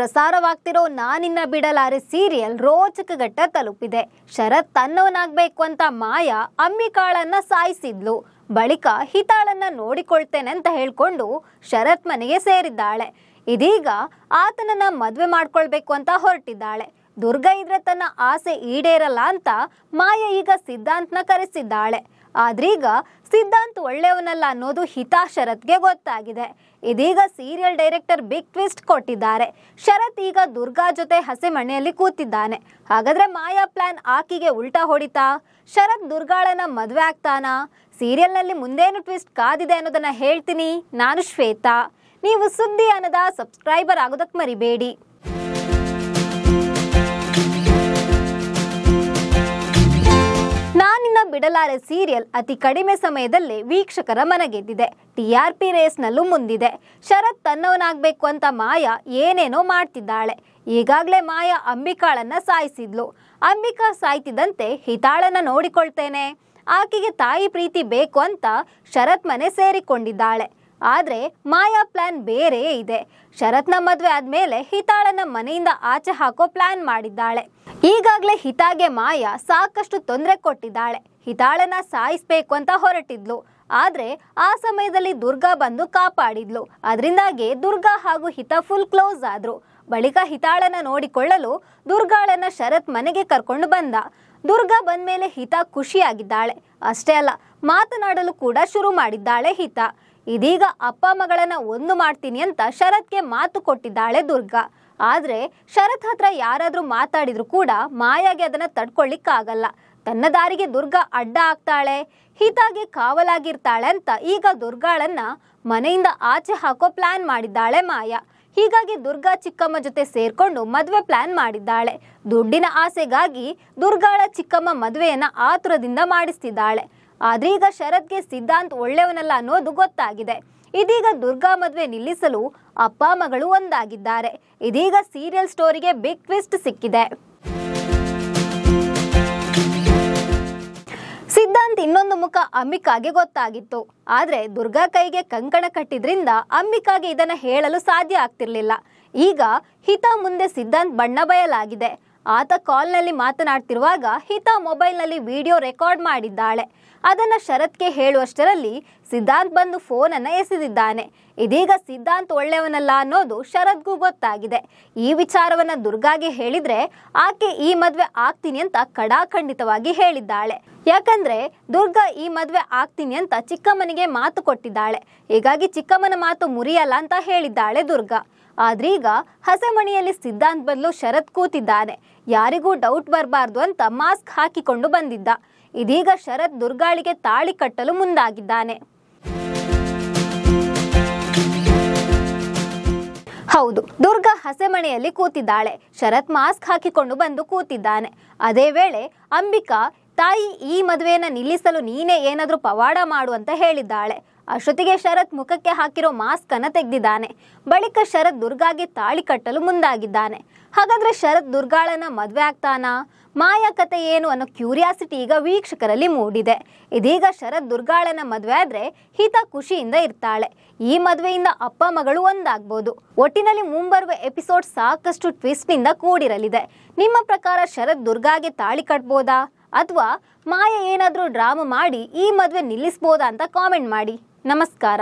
ಪ್ರಸಾರವಾಗ್ತಿರೋ ನಾನಿನ್ನ ಬಿಡಲಾರೆ ಸೀರಿಯಲ್ ರೋಚಕ ಘಟ್ಟ ತಲುಪಿದೆ. ಶರತ್ ತನ್ನವನಾಗಬೇಕು ಅಂತ ಮಾಯಾ ಅಂಬಿಕಾಳನ್ನ ಸಾಯಿಸಿದ್ಲು. ಬಳಿಕ ಹಿತಾಳನ್ನ ನೋಡಿಕೊಳ್ತೇನೆ ಅಂತ ಹೇಳ್ಕೊಂಡು ಶರತ್ ಮನೆಗೆ ಸೇರಿದ್ದಾಳೆ. ಇದೀಗ ಆತನನ್ನ ಮದುವೆ ಮಾಡ್ಕೊಳ್ಬೇಕು ಅಂತ ಹೊರಟಿದ್ದಾಳೆ. ದುರ್ಗಾ ಇದ್ರೆ ತನ್ನ ಆಸೆ ಈಡೇರಲ್ಲ ಅಂತ ಮಾಯಾ ಈಗ ಸಿದ್ಧಾಂತ್ನ ಕರೆಸಿದ್ದಾಳೆ. ಆದ್ರೀಗ ಸಿದ್ಧಾಂತ್ ಒಳ್ಳೆಯವನಲ್ಲ ಅನ್ನೋದು ಹಿತಾ ಶರತ್ಗೆ ಗೊತ್ತಾಗಿದೆ. ಇದೀಗ ಸೀರಿಯಲ್ ಡೈರೆಕ್ಟರ್ ಬಿಗ್ ಟ್ವಿಸ್ಟ್ ಕೊಟ್ಟಿದ್ದಾರೆ. ಶರತ್ ಈಗ ದುರ್ಗಾ ಜೊತೆ ಹಸೆ ಮನೆಯಲ್ಲಿ ಕೂತಿದ್ದಾನೆ. ಹಾಗಾದ್ರೆ ಮಾಯಾ ಪ್ಲಾನ್ ಆಕಿಗೆ ಉಲ್ಟಾ ಹೊಡಿತಾ? ಶರತ್ ದುರ್ಗಾಳನ್ನ ಮದುವೆ ಆಗ್ತಾನಾ? ಸೀರಿಯಲ್ನಲ್ಲಿ ಮುಂದೇನು ಟ್ವಿಸ್ಟ್ ಕಾದಿದೆ ಅನ್ನೋದನ್ನ ಹೇಳ್ತೀನಿ. ನಾನು ಶ್ವೇತಾ. ನೀವು ಸುದ್ದಿ ಅನ್ನದ ಸಬ್ಸ್ಕ್ರೈಬರ್ ಆಗೋದಕ್ಕೆ ಮರಿಬೇಡಿ. ನಾನಿನ್ನ ಬಿಡಲಾರೆ ಸೀರಿಯಲ್ ಅತಿ ಕಡಿಮೆ ಸಮಯದಲ್ಲೇ ವೀಕ್ಷಕರ ಮನಗೆದ್ದಿದೆ. TRP ರೇಸ್ನಲ್ಲೂ ಮುಂದಿದೆ. ಶರತ್ ತನ್ನವನಾಗಬೇಕು ಅಂತ ಮಾಯಾ ಏನೇನೋ ಮಾಡ್ತಿದ್ದಾಳೆ. ಈಗಾಗಲೇ ಮಾಯಾ ಅಂಬಿಕಾಳನ್ನ ಸಾಯಿಸಿದ್ಲು. ಅಂಬಿಕಾ ಸಾಯ್ತಿದ್ದಂತೆ ಹಿತಾಳನ್ನ ನೋಡಿಕೊಳ್ತೇನೆ, ಆಕೆಗೆ ತಾಯಿ ಪ್ರೀತಿ ಬೇಕು ಅಂತ ಶರತ್ ಮನೆ ಸೇರಿಕೊಂಡಿದ್ದಾಳೆ. ಆದ್ರೆ ಮಾಯಾ ಪ್ಲಾನ್ ಬೇರೆಯೇ ಇದೆ. ಶರತ್ನ ಮದುವೆ ಆದ್ಮೇಲೆ ಹಿತಾಳನ್ನ ಮನೆಯಿಂದ ಆಚೆ ಹಾಕೋ ಪ್ಲಾನ್ ಮಾಡಿದ್ದಾಳೆ. ಈಗಾಗಲೇ ಹಿತಾಗೆ ಮಾಯಾ ಸಾಕಷ್ಟು ತೊಂದರೆ ಕೊಟ್ಟಿದ್ದಾಳೆ. ಹಿತಾಳನ್ನ ಸಾಯಿಸ್ಬೇಕು ಅಂತ ಹೊರಟಿದ್ಲು. ಆದ್ರೆ ಆ ಸಮಯದಲ್ಲಿ ದುರ್ಗಾ ಬಂದು ಕಾಪಾಡಿದ್ಲು. ಅದರಿಂದಾಗಿ ದುರ್ಗಾ ಹಾಗೂ ಹಿತಾ ಫುಲ್ ಕ್ಲೋಸ್ ಆದ್ರು. ಬಳಿಕ ಹಿತಾಳನ್ನ ನೋಡಿಕೊಳ್ಳಲು ದುರ್ಗಾಳನ್ನ ಶರತ್ ಮನೆಗೆ ಕರ್ಕೊಂಡು ಬಂದ. ದುರ್ಗಾ ಬಂದ್ಮೇಲೆ ಹಿತಾ ಖುಷಿಯಾಗಿದ್ದಾಳೆ. ಅಷ್ಟೇ ಅಲ್ಲ, ಮಾತನಾಡಲು ಕೂಡ ಶುರು ಮಾಡಿದ್ದಾಳೆ ಹಿತಾ. ಇದೀಗ ಅಪ್ಪ ಮಗಳನ್ನ ಒಂದು ಮಾಡ್ತೀನಿ ಅಂತ ಶರತ್ಗೆ ಮಾತು ಕೊಟ್ಟಿದ್ದಾಳೆ ದುರ್ಗಾ. ಆದ್ರೆ ಶರತ್ ಹತ್ರ ಯಾರಾದ್ರೂ ಮಾತಾಡಿದ್ರು ಕೂಡ ಮಾಯಾಗೆ ಅದನ್ನ ತಡ್ಕೊಳ್ಳಿಕ್ಕಾಗಲ್ಲ. ತನ್ನ ದಾರಿಗೆ ದುರ್ಗಾ ಅಡ್ಡ ಆಗ್ತಾಳೆ, ಹಿತಾಗೆ ಕಾವಲಾಗಿರ್ತಾಳೆ ಅಂತ ಈಗ ದುರ್ಗಾಳನ್ನ ಮನೆಯಿಂದ ಆಚೆ ಹಾಕೋ ಪ್ಲಾನ್ ಮಾಡಿದ್ದಾಳೆ ಮಾಯಾ. ಹೀಗಾಗಿ ದುರ್ಗಾ ಚಿಕ್ಕಮ್ಮ ಜೊತೆ ಸೇರ್ಕೊಂಡು ಮದುವೆ ಪ್ಲಾನ್ ಮಾಡಿದ್ದಾಳೆ. ದುಡ್ಡಿನ ಆಸೆಗಾಗಿ ದುರ್ಗಾಳ ಚಿಕ್ಕಮ್ಮ ಮದುವೆಯನ್ನ ಆತುರದಿಂದ ಮಾಡಿಸ್ತಿದ್ದಾಳೆ. ಆದ್ರೀಗ ಶರತ್ಗೆ ಸಿದ್ಧಾಂತ್ ಒಳ್ಳೆಯವನಲ್ಲ ಅನ್ನೋದು ಗೊತ್ತಾಗಿದೆ. ಇದೀಗ ದುರ್ಗಾ ಮದುವೆ ನಿಲ್ಲಿಸಲು ಅಪ್ಪ ಮಗಳು ಒಂದಾಗಿದ್ದಾರೆ. ಇದೀಗ ಸೀರಿಯಲ್ ಸ್ಟೋರಿಗೆ ಬಿಗ್ ಟ್ವಿಸ್ಟ್ ಸಿಕ್ಕಿದೆ. ಸಿದ್ಧಾಂತ್ ಇನ್ನೊಂದು ಮುಖ ಅಂಬಿಕಾಗೆ ಗೊತ್ತಾಗಿತ್ತು. ಆದ್ರೆ ದುರ್ಗಾ ಕೈಗೆ ಕಂಕಣ ಕಟ್ಟಿದ್ರಿಂದ ಅಂಬಿಕಾಗೆ ಇದನ್ನ ಹೇಳಲು ಸಾಧ್ಯ ಆಗ್ತಿರ್ಲಿಲ್ಲ. ಈಗ ಹಿತಾ ಮುಂದೆ ಸಿದ್ಧಾಂತ್ ಬಣ್ಣ ಬಯಲಾಗಿದೆ. ಆತ ಕಾಲ್ನಲ್ಲಿ ಮಾತನಾಡ್ತಿರುವಾಗ ಹಿತಾ ಮೊಬೈಲ್ನಲ್ಲಿ ವಿಡಿಯೋ ರೆಕಾರ್ಡ್ ಮಾಡಿದ್ದಾಳೆ. ಅದನ್ನ ಶರತ್ಗೆ ಹೇಳುವಷ್ಟರಲ್ಲಿ ಸಿದ್ಧಾಂತ್ ಬಂದು ಫೋನನ್ನ ಎಸೆದಿದ್ದಾನೆ. ಇದೀಗ ಸಿದ್ಧಾಂತ್ ಒಳ್ಳೆಯವನಲ್ಲ ಅನ್ನೋದು ಶರತ್ಗೂ ಗೊತ್ತಾಗಿದೆ. ಈ ವಿಚಾರವನ್ನ ದುರ್ಗಾಗೆ ಹೇಳಿದ್ರೆ ಆಕೆ ಈ ಮದ್ವೆ ಆಗ್ತೀನಿ ಅಂತ ಕಡಾಖಂಡಿತವಾಗಿ ಹೇಳಿದ್ದಾಳೆ. ಯಾಕಂದ್ರೆ ದುರ್ಗಾ ಈ ಮದ್ವೆ ಆಗ್ತೀನಿ ಅಂತ ಚಿಕ್ಕಮ್ಮನಿಗೆ ಮಾತು ಕೊಟ್ಟಿದ್ದಾಳೆ. ಹೀಗಾಗಿ ಚಿಕ್ಕಮ್ಮನ ಮಾತು ಮುರಿಯಲ್ಲ ಅಂತ ಹೇಳಿದ್ದಾಳೆ ದುರ್ಗಾ. ಆದ್ರೀಗ ಹಸೆಮಣಿಯಲ್ಲಿ ಸಿದ್ಧಾಂತ್ ಬದಲು ಶರತ್ ಕೂತಿದ್ದಾನೆ. ಯಾರಿಗೂ ಡೌಟ್ ಬರಬಾರ್ದು ಅಂತ ಮಾಸ್ಕ್ ಹಾಕಿಕೊಂಡು ಬಂದಿದ್ದ. ಇದೀಗ ಶರತ್ ದುರ್ಗಾಳಿಗೆ ತಾಳಿ ಕಟ್ಟಲು ಮುಂದಾಗಿದ್ದಾನೆ. ಹೌದು, ದುರ್ಗಾ ಹಸೆಮಣೆಯಲ್ಲಿ ಕೂತಿದ್ದಾಳೆ. ಶರತ್ ಮಾಸ್ಕ್ ಹಾಕಿಕೊಂಡು ಬಂದು ಕೂತಿದ್ದಾನೆ. ಅದೇ ವೇಳೆ ಅಂಬಿಕಾ ತಾಯಿ ಈ ಮದುವೆಯನ್ನ ನಿಲ್ಲಿಸಲು ನೀನೇ ಏನಾದ್ರೂ ಪವಾಡ ಮಾಡು ಅಂತ ಹೇಳಿದ್ದಾಳೆ. ಅಷ್ಟೊತ್ತಿಗೆ ಶರತ್ ಮುಖಕ್ಕೆ ಹಾಕಿರೋ ಮಾಸ್ಕ್ ಅನ್ನ ತೆಗೆದಿದ್ದಾನೆ. ಬಳಿಕ ಶರತ್ ದುರ್ಗಾಗೆ ತಾಳಿ ಕಟ್ಟಲು ಮುಂದಾಗಿದ್ದಾನೆ. ಹಾಗಾದ್ರೆ ಶರತ್ ದುರ್ಗಾಳನ್ನ ಮದ್ವೆ ಆಗ್ತಾನಾ? ಮಾಯಾ ಕತೆ ಏನು ಅನ್ನೋ ಕ್ಯೂರಿಯಾಸಿಟಿ ಈಗ ವೀಕ್ಷಕರಲ್ಲಿ ಮೂಡಿದೆ. ಇದೀಗ ಶರತ್ ದುರ್ಗಾಳನ್ನ ಮದ್ವೆ ಆದ್ರೆ ಹಿತಾ ಖುಷಿಯಿಂದ ಇರ್ತಾಳೆ. ಈ ಮದ್ವೆಯಿಂದ ಅಪ್ಪ ಮಗಳು ಒಂದಾಗ್ಬೋದು. ಒಟ್ಟಿನಲ್ಲಿ ಮುಂಬರುವ ಎಪಿಸೋಡ್ ಸಾಕಷ್ಟು ಟ್ವಿಸ್ಟ್ ನಿಂದ ಕೂಡಿರಲಿದೆ. ನಿಮ್ಮ ಪ್ರಕಾರ ಶರತ್ ದುರ್ಗಾಗೆ ತಾಳಿ ಕಟ್ಬೋದಾ ಅಥವಾ ಮಾಯಾ ಏನಾದ್ರೂ ಡ್ರಾಮಾ ಮಾಡಿ ಈ ಮದ್ವೆ ನಿಲ್ಲಿಸಬಹುದಾ ಅಂತ ಕಾಮೆಂಟ್ ಮಾಡಿ. ನಮಸ್ಕಾರ.